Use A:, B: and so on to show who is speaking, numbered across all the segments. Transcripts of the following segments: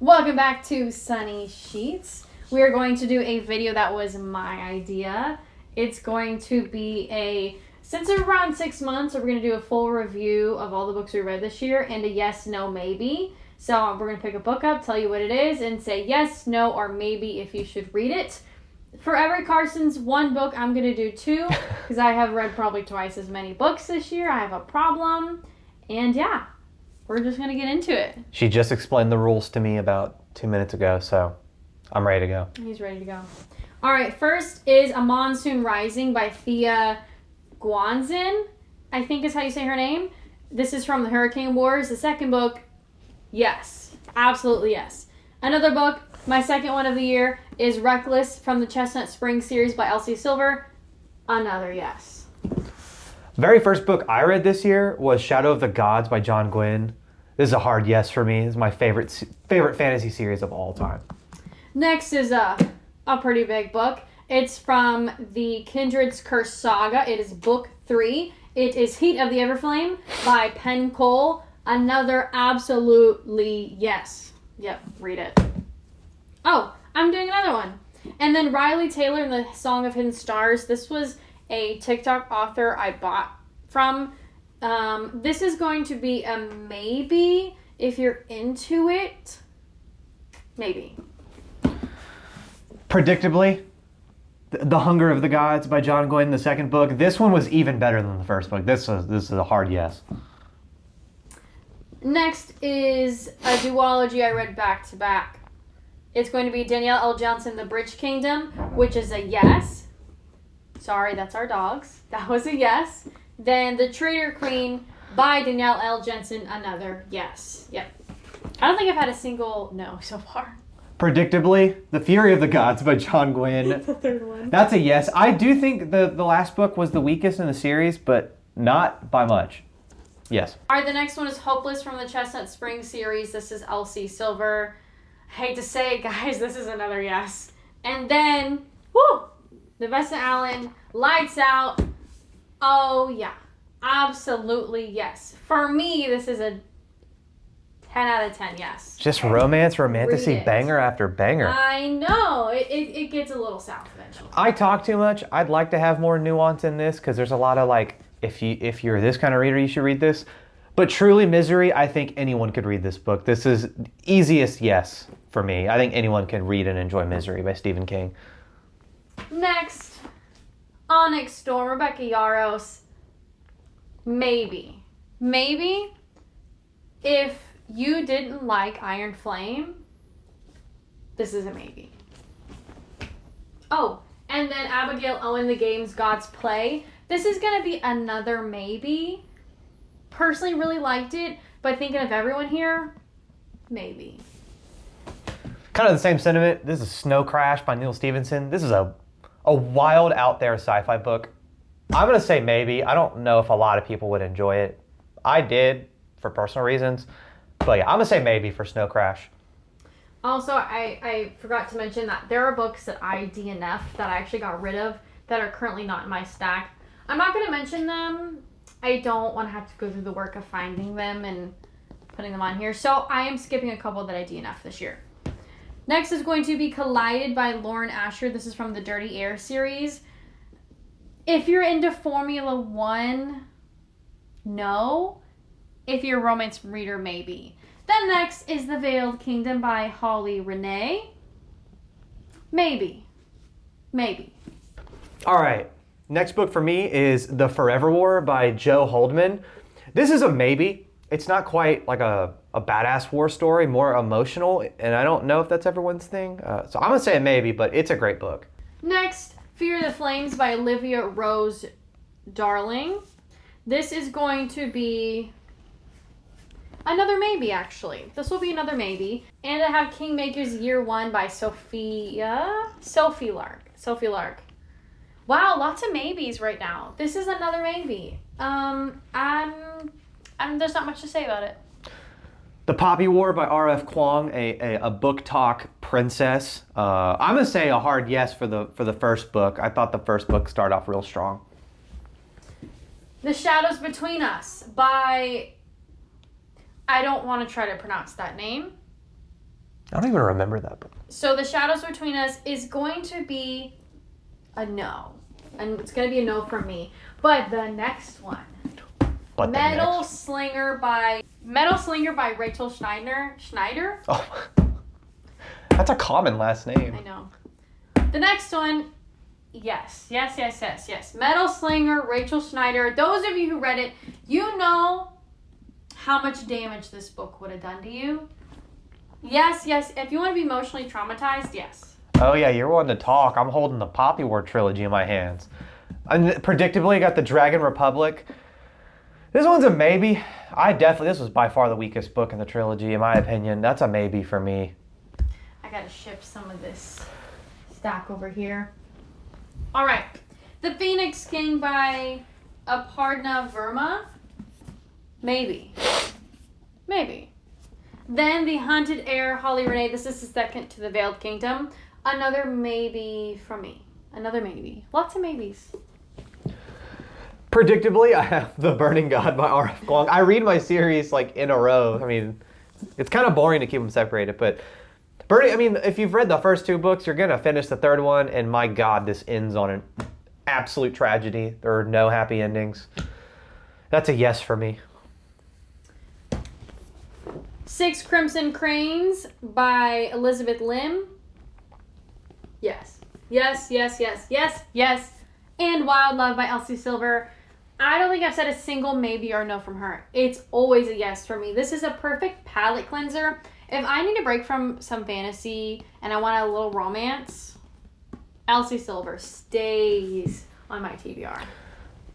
A: Welcome back to Sunny Sheets. We are going to do a video that was my idea. It's going to be since it's around 6 months, we're going to do a full review of all the books we read this year and a yes, no, maybe. So we're going to pick a book up, tell you what it is, and say yes, no, or maybe if you should read it. For every Carson's one book, I'm going to do 2 because I have read probably twice as many books this year. I have a problem. And yeah, we're just going to get into it.
B: She just explained the rules to me about 2 minutes ago, so I'm ready to go.
A: He's ready to go. All right, first is A Monsoon Rising by Thea Guanzin, I think is how you say her name. This is from the Hurricane Wars. The second book, yes, absolutely yes. Another book, my second one of the year, is Reckless from the Chestnut Springs series by Elsie Silver. Another yes.
B: Very first book I read this year was Shadow of the Gods by John Gwynne. This is a hard yes for me. This is my favorite fantasy series of all time.
A: Next is a pretty big book. It's from the Kindred's Curse saga. It is book 3. It is Heat of the Everflame by Penn Cole. Another absolutely yes. Yep, read it. Oh, I'm doing another one. And then Riley Taylor and the Song of Hidden Stars. This was a TikTok author I bought from. This is going to be a maybe if you're into it. Maybe.
B: Predictably, The Hunger of the Gods by John Gwynne, the second book. This one was even better than the first book. This is a hard yes.
A: Next is a duology I read back to back. It's going to be Danielle L. Johnson, The Bridge Kingdom, which is a yes. Sorry, that's our dogs. That was a yes. Then The Traitor Queen by Danielle L. Jensen, another yes. Yep. I don't think I've had a single no so far.
B: Predictably, The Fury of the Gods by John Gwynne.
A: The third one.
B: That's a yes. I do think the last book was the weakest in the series, but not by much. Yes.
A: All right, the next one is Hopeless from the Chestnut Springs series. This is Elsie Silver. I hate to say it, guys, this is another yes. And then, Nevessa Allen, Lights Out. Oh, yeah. Absolutely yes. For me, this is a 10 out of 10 yes.
B: Just romance, romantasy, banger after banger.
A: I know. It gets a little south eventually.
B: I talk too much. I'd like to have more nuance in this because there's a lot of if you're this kind of reader, you should read this. But truly, Misery, I think anyone could read this book. This is easiest yes for me. I think anyone can read and enjoy Misery by Stephen King.
A: Next, Onyx Storm, Rebecca Yarros. Maybe. Maybe if you didn't like Iron Flame, this is a maybe. Oh, and then Abigail Owen, The Game's God's Play. This is going to be another maybe. Personally really liked it, but thinking of everyone here, maybe.
B: Kind of the same sentiment. This is Snow Crash by Neil Stephenson. This is a wild out there sci-fi book. I'm going to say maybe. I don't know if a lot of people would enjoy it. I did for personal reasons. But yeah, I'm going to say maybe for Snow Crash.
A: Also, I forgot to mention that there are books that I DNF'd that I actually got rid of that are currently not in my stack. I'm not going to mention them. I don't want to have to go through the work of finding them and putting them on here. So I am skipping a couple that I DNF'd this year. Next is going to be Collided by Lauren Asher. This is from the Dirty Air series. If you're into Formula One, no. If you're a romance reader, maybe. Then next is The Veiled Kingdom by Holly Renee. Maybe. Maybe.
B: All right. Next book for me is The Forever War by Joe Holdman. This is a maybe. It's not quite like a badass war story, more emotional, and I don't know if that's everyone's thing. So I'm going to say a maybe, but it's a great book.
A: Next, Fear the Flames by Olivia Rose Darling. This is going to be another maybe, actually. This will be another maybe. And I have Kingmaker's Year 1 by Sophie Lark. Wow, lots of maybes right now. This is another maybe. There's not much to say about it.
B: The Poppy War by R.F. Kuang, a book talk princess. I'm gonna say a hard yes for the first book. I thought the first book started off real strong.
A: The Shadows Between Us by, I don't want to try to pronounce that name.
B: I don't even remember that book.
A: So The Shadows Between Us is going to be a no. And it's going to be a no from me. But the next one. Metal Slinger by Rachel Schneider?
B: Oh, that's a common last name.
A: I know. The next one, yes. Metal Slinger, Rachel Schneider. Those of you who read it, you know how much damage this book would have done to you. Yes. If you want to be emotionally traumatized, yes.
B: Oh yeah, you're one to talk. I'm holding the Poppy War trilogy in my hands. And predictably, I got the Dragon Republic. This one's a maybe. This was by far the weakest book in the trilogy, in my opinion. That's a maybe for me.
A: I gotta ship some of this stack over here. All right. The Phoenix King by Aparna Verma. Maybe. Then The Haunted Heir, Holly Renee. This is the second to The Veiled Kingdom. Another maybe from me. Another maybe. Lots of maybes.
B: Predictably, I have The Burning God by R.F. Kuang. I read my series like in a row. I mean, it's kind of boring to keep them separated, but if you've read the first 2 books, you're gonna finish the 3rd one, and my God, this ends on an absolute tragedy. There are no happy endings. That's a yes for me.
A: 6 Crimson Cranes by Elizabeth Lim. Yes. And Wild Love by Elsie Silver. I don't think I've said a single maybe or no from her. It's always a yes for me. This is a perfect palate cleanser. If I need a break from some fantasy and I want a little romance, Elsie Silver stays on my TBR.
B: I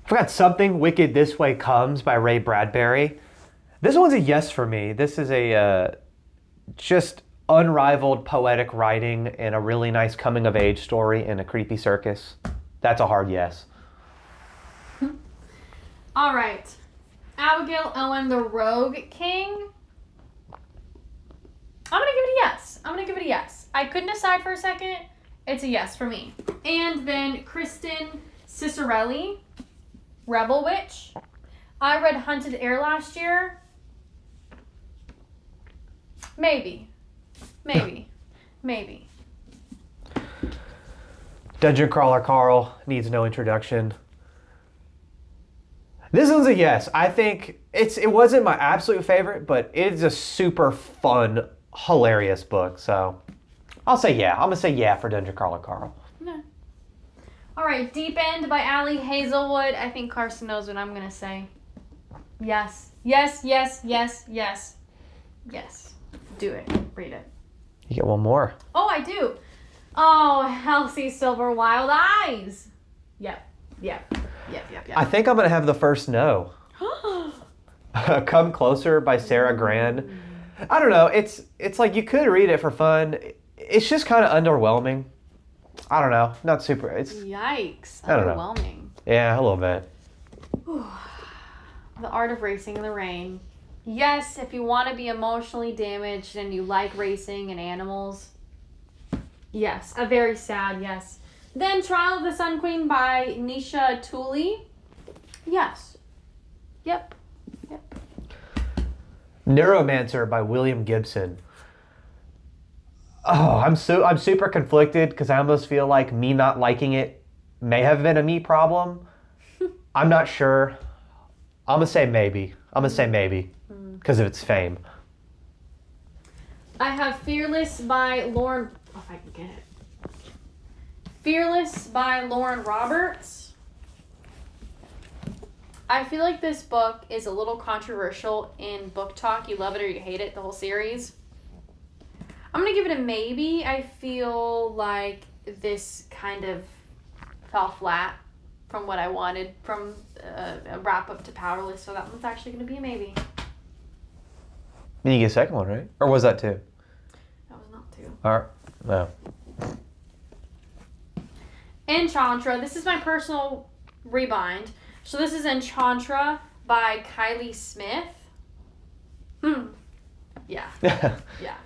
B: forgot Something Wicked This Way Comes by Ray Bradbury. This one's a yes for me. This is a just unrivaled poetic writing and a really nice coming of age story in a creepy circus. That's a hard yes.
A: All right. Abigail Owen, The Rogue King. I'm going to give it a yes. I couldn't decide for a second. It's a yes for me. And then Kristen Cicerelli, Rebel Witch. I read Haunted Heir last year. Maybe.
B: Dungeon Crawler Carl needs no introduction. This one's a yes. I think it wasn't my absolute favorite, but it's a super fun, hilarious book. So I'll say yeah. I'm going to say yeah for Dungeon Crawler Carl.
A: No. All right, Deep End by Allie Hazelwood. I think Carson knows what I'm going to say. Yes. Do it. Read it.
B: You get one more.
A: Oh, I do. Oh, Elsie Silver, Wild Eyes. Yep.
B: I think I'm going to have the first no. Come Closer by Sarah Grand. I don't know. It's like you could read it for fun. It's just kind of underwhelming. I don't know. Not super.
A: Yikes.
B: I don't
A: underwhelming.
B: Know. Yeah, a little bit.
A: The Art of Racing in the Rain. Yes, if you want to be emotionally damaged and you like racing and animals. Yes, a very sad yes. Then Trial of the Sun Queen by Nisha Tooley. Yes. Yep.
B: Neuromancer by William Gibson. Oh, I'm super conflicted because I almost feel like me not liking it may have been a me problem. I'm not sure. I'm going to say maybe because of its fame.
A: I have Fearless by Lauren... Oh, if I can get it. Fearless by Lauren Roberts. I feel like this book is a little controversial in book talk. You love it or you hate it, the whole series. I'm going to give it a maybe. I feel like this kind of fell flat from what I wanted from a wrap-up to Powerless, so that one's actually going to be a maybe.
B: Then you get a second one, right? Or was that 2?
A: That was not 2.
B: All right. No.
A: Enchantra. This is my personal rebind. So this is Enchantra by Kylie Smith. Yeah. Yeah.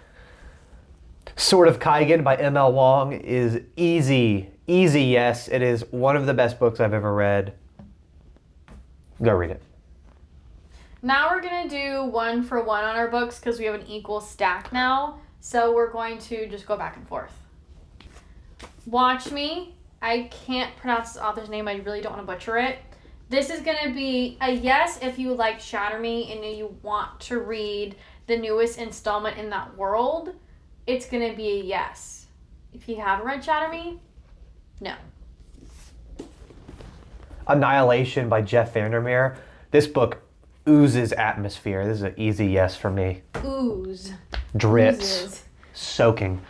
B: Sword of Kaigen by M.L. Wong is easy yes. It is one of the best books I've ever read. Go read it.
A: Now we're going to do 1 for 1 on our books because we have an equal stack now. So we're going to just go back and forth. Watch Me. I can't pronounce this author's name. I really don't want to butcher it. This is going to be a yes if you like Shatter Me and you want to read the newest installment in that world. It's going to be a yes. If you haven't read Shatter Me, no.
B: Annihilation by Jeff Vandermeer. This book oozes atmosphere. This is an easy yes for me.
A: Ooze.
B: Drips.
A: Oozes.
B: Soaking.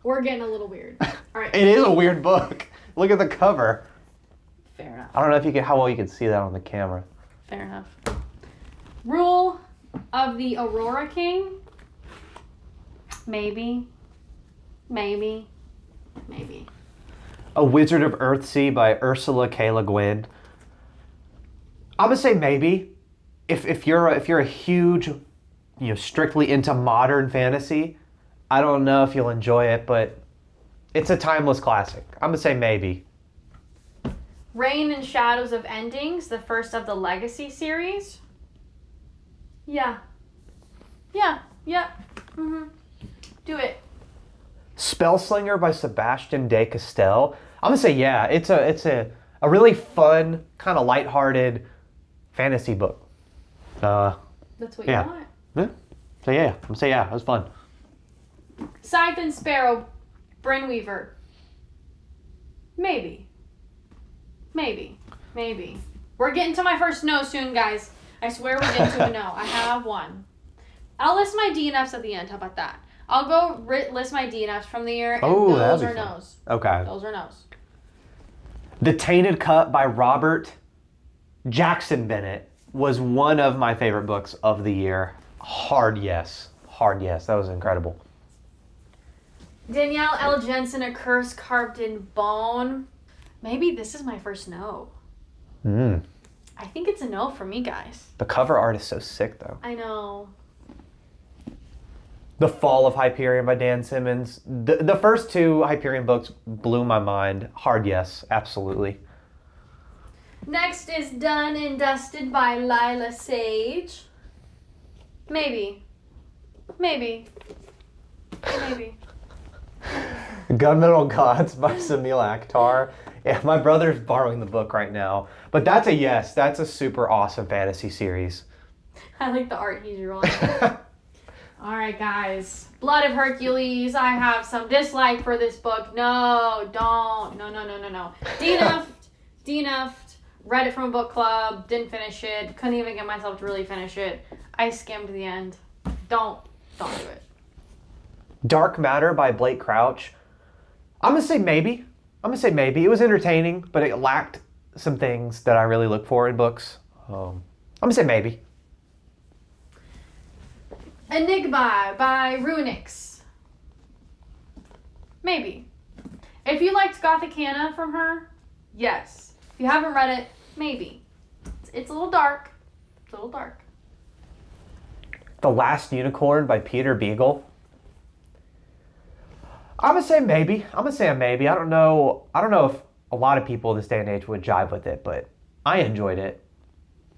A: We're getting a little weird. All right.
B: It is a weird book. Look at the cover.
A: Fair enough.
B: I don't know if you can, how well you can see that on the camera.
A: Fair enough. Rule of the Aurora King. Maybe.
B: A Wizard of Earthsea by Ursula K. Le Guin. I'm gonna say maybe. If you're a huge, strictly into modern fantasy, I don't know if you'll enjoy it, but it's a timeless classic. I'm gonna say maybe.
A: Reign and Shadows of Endings, the first of the Legacy series. Yeah. Do it.
B: Spellslinger by Sebastian de Castell. I'm gonna say yeah. It's a really fun, kind of lighthearted fantasy book.
A: That's what you want.
B: Yeah. So yeah, I'm gonna say yeah. It was fun.
A: Scythe and Sparrow, Bryn Weaver. Maybe. We're getting to my first no soon, guys. I swear we're getting to a no. I have one. I'll list my DNFs at the end. How about that? I'll go list my DNFs from the year, and those are no's.
B: Okay.
A: Those are no's.
B: The Tainted Cup by Robert Jackson Bennett was one of my favorite books of the year. Hard yes. That was incredible.
A: Danielle L. Jensen, A Curse Carved in Bone. Maybe this is my first no. I think it's a no for me, guys.
B: The cover art is so sick, though.
A: I know.
B: The Fall of Hyperion by Dan Simmons. The first two Hyperion books blew my mind. Hard yes, absolutely.
A: Next is Done and Dusted by Lila Sage. Maybe.
B: Gunmetal Gods by Samil Akhtar. Yeah, my brother's borrowing the book right now. But that's a yes. That's a super awesome fantasy series.
A: I like the art he's drawing. All right, guys. Blood of Hercules. I have some dislike for this book. No, don't. No. DNF'd. Read it from a book club. Didn't finish it. Couldn't even get myself to really finish it. I skimmed the end. Don't do it.
B: Dark Matter by Blake Crouch. I'm going to say maybe. It was entertaining, but it lacked some things that I really look for in books. I'm going to say maybe.
A: Enigma by Runix. Maybe. If you liked Gothicana from her, yes. If you haven't read it, maybe. It's a little dark.
B: The Last Unicorn by Peter Beagle. I'm gonna say maybe. I don't know if a lot of people this day and age would jive with it, but I enjoyed it.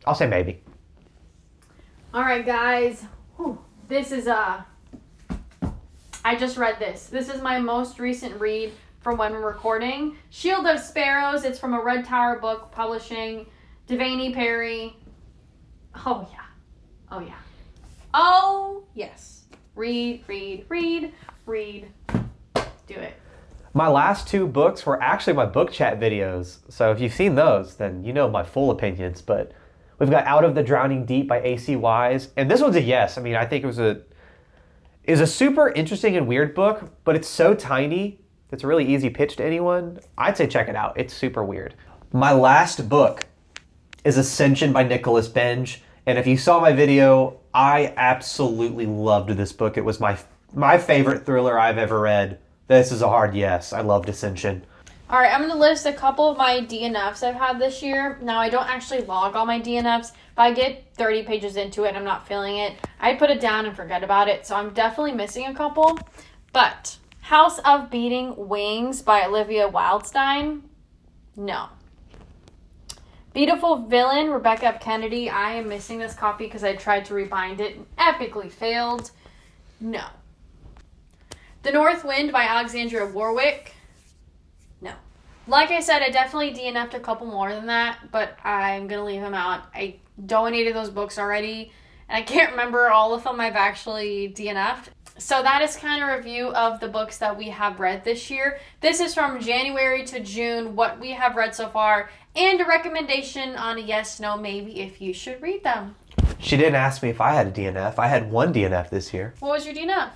B: I'll say maybe.
A: All right, guys. Whew. This is I just read this. This is my most recent read from when we're recording. Shield of Sparrows. It's from a Red Tower book publishing. Devaney Perry. Oh yes. Read. Do it.
B: My last two books were actually my book chat videos. So if you've seen those, then you know my full opinions. But we've got Out of the Drowning Deep by A.C. Wise. And this one's a yes. I mean, I think it is a super interesting and weird book, but it's so tiny. It's a really easy pitch to anyone. I'd say check it out. It's super weird. My last book is Ascension by Nicholas Benge. And if you saw my video, I absolutely loved this book. It was my favorite thriller I've ever read. This is a hard yes. I loved Ascension.
A: All right, I'm going to list a couple of my DNFs I've had this year. Now, I don't actually log all my DNFs. If I get 30 pages into it and I'm not feeling it, I put it down and forget about it. So I'm definitely missing a couple. But House of Beating Wings by Olivia Wildstein, no. Beautiful Villain, Rebecca F. Kennedy. I am missing this copy because I tried to rebind it and epically failed. No. The North Wind by Alexandria Warwick. No. Like I said, I definitely DNF'd a couple more than that, but I'm going to leave them out. I donated those books already, and I can't remember all of them I've actually DNF'd. So that is kind of a review of the books that we have read this year. This is from January to June, what we have read so far, and a recommendation on a yes, no, maybe if you should read them.
B: She didn't ask me if I had a DNF. I had one DNF this year.
A: What was your DNF?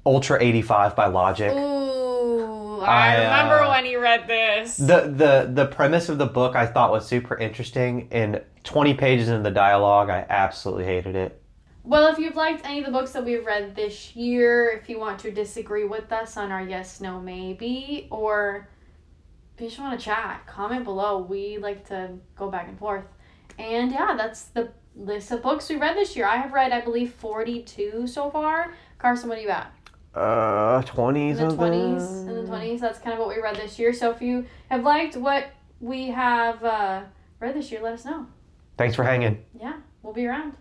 B: Ultra 85 by Logic.
A: Ooh, I remember when you read this.
B: The premise of the book I thought was super interesting. In 20 pages in the dialogue, I absolutely hated it.
A: Well, if you've liked any of the books that we've read this year, if you want to disagree with us on our yes, no, maybe, or if you just want to chat, comment below. We like to go back and forth. And yeah, that's the list of books we read this year. I have read, I believe, 42 so far. Carson, what are you at?
B: 20
A: in the 20s. That's kind of what we read this year. So if you have liked what we have read this year, let us know.
B: Thanks for hanging.
A: Yeah, we'll be around.